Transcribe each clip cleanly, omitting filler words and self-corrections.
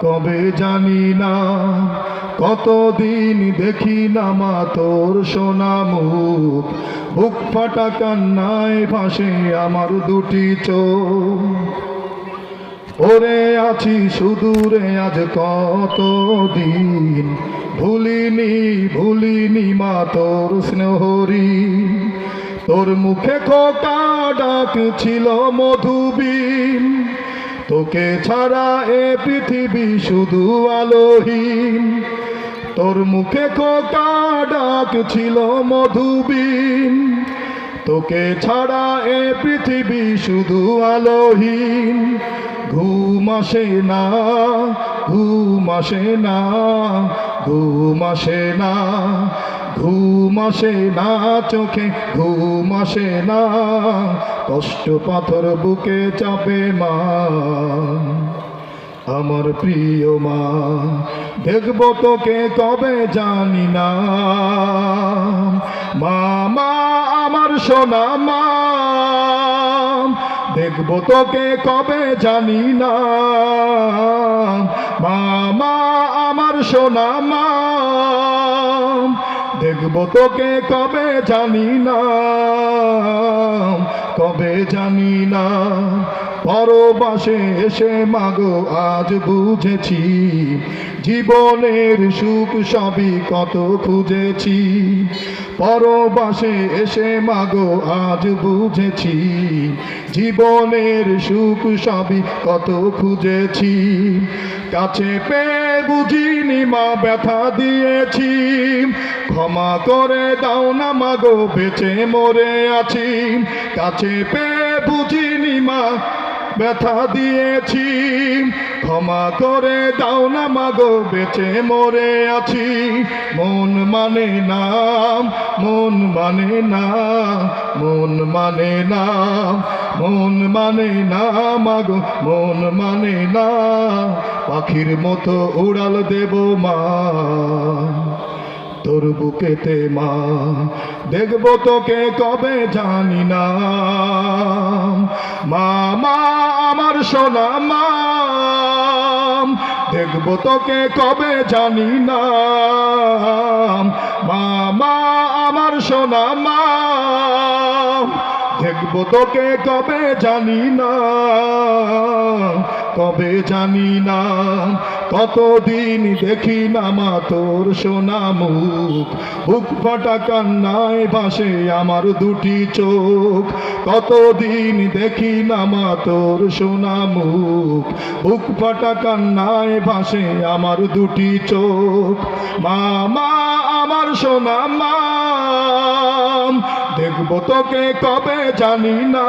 কবে জানি না, কতদিন দেখি না মা তোর সোনা মুখ। বুক ফাটা কান্নায় ভাসে আমার দুটি চোখ। ওরে আছি সুদূরে আজ কতদিন, ভুলিনি ভুলিনি মা তোর স্নেহরি। তোর মুখে খোকা ডাক ছিল মধুবীন, তোকে ছাড়া এ পৃথিবী শুধু আলোহীন। তোর মুখে খোকা ডাক ছিল মধুবীন, তোকে ছাড়া এ পৃথিবী শুধু আলোহীন। ঘুম আসে না, ঘুম আসে না, ঘুম আসে না, ঘুম আসে না চোখে, ঘুম আসে না। কষ্ট পাথর বুকে চাপে মা, আমার প্রিয় মা। দেখবো তোকে কবে জানি না, মা আমার সোনা মা। দেখবো তোকে কবে জানি না, মা আমার সোনা মা। দেখবো তোকে কবে জানি না, কবে জানি না। পরবাসে এসে মাগো আজ বুঝেছি, জীবনের সুখ সবই কত খুঁজেছি। পরবাসে এসে মাগো আজ বুঝেছি, জীবনের সুখ সবই কত খুঁজেছি। কাছে পেয়ে বুঝিনি মা ব্যথা দিয়েছি, ক্ষমা করে দাও না মাগো বেঁচে মরে আছি। কাছে পেয়ে বুঝিনি মা ব্যথা দিয়েছি, ক্ষমা করে দাও না মাগো বেঁচে মরে আছি। মন মানে না, মন মানে না, মন মানে না, মন মানে না মাগো, মন মানে না। পাখির মতো উড়াল দেব মা তোর বুকেতে মা। দেখবো তোকে কবে জানি না, মা আমার সোনা মা। দেখবো তোকে কবে জানি না, মা আমার সোনা মা। দেখবো তোকে কবে জানি না, কবে জানি না। কতদিন দেখি না মা তোর সোনা মুখ, বুক ফাটা কান্নায় ভাসে আমার দুটি চোখ। কতদিন দেখি না মা তোর সোনা মুখ, বুক ফাটা কান্নায় ভাসে আমার দুটি চোখ। মা আমার সোনা মা। দেখবো তোকে কবে জানি না,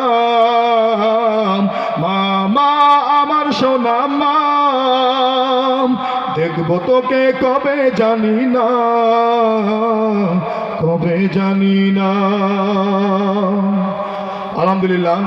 মা আমার সোনা মা। দেখবো তোকে কবে জানি না, কবে জানি না। আলহামদুলিল্লাহ।